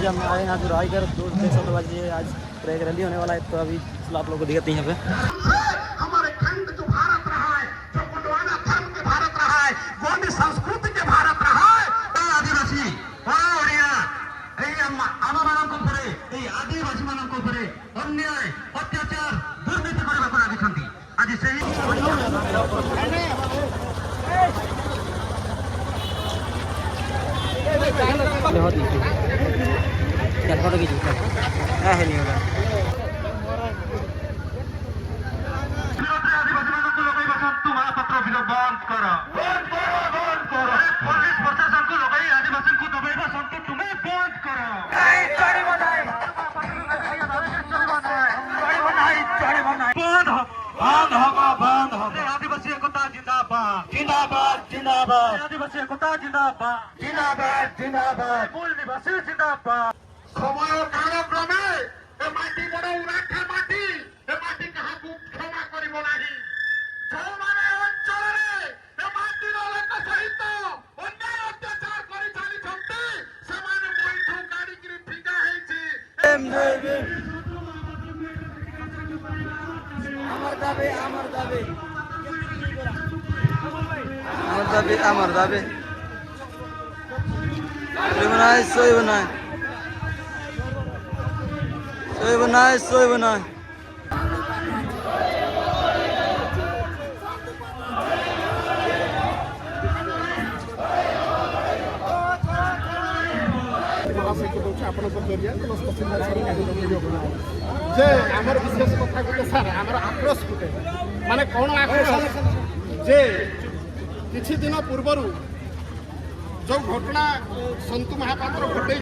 हम आए यहाँ जो रायगढ़ देख सकते हो आज एक रैली होने वाला है, तो अभी आप लोग को दिखाते हैं यहाँ पे। हमारे खंड जो भारत रहा है, जो गोंडवाना धर्म के भारत रहा है, गोंडी संस्कृति के भारत रहा है, आदिवासी आदिवासी मानक अन्याय अत्याचार दुर्नीति करने लगी आज से बंद करो पुलिस प्रशासन को लगाई आदिवासी को दबाई संतो तुम्हें बंद करो बंद हो आदिवासी एकता जिंदाबाद जिंदाबाद जिंदाबाद आदिवासी एकता जिंदाबाद जिंदाबाद जिंदाबाद मूल निवासी जिंदाबाद समय कालक्रमे ए माटी बड़ उराठा माटी ए माटी काहाकू क्षमा करिबो नाही जोमाने अंचलरे ए माटीर लोक सहित अन्याय अत्याचार करि चाली छंती समान बैठू गाड़ी की ठिका हेछि अमर दाबे सोई बनाए जे आमर विशेष कथा गुटे सर आमर आक्रोश गुटे माने कौन आक्रोश जे किछि दिन पूर्व जो घटना संतु महापात्र घटे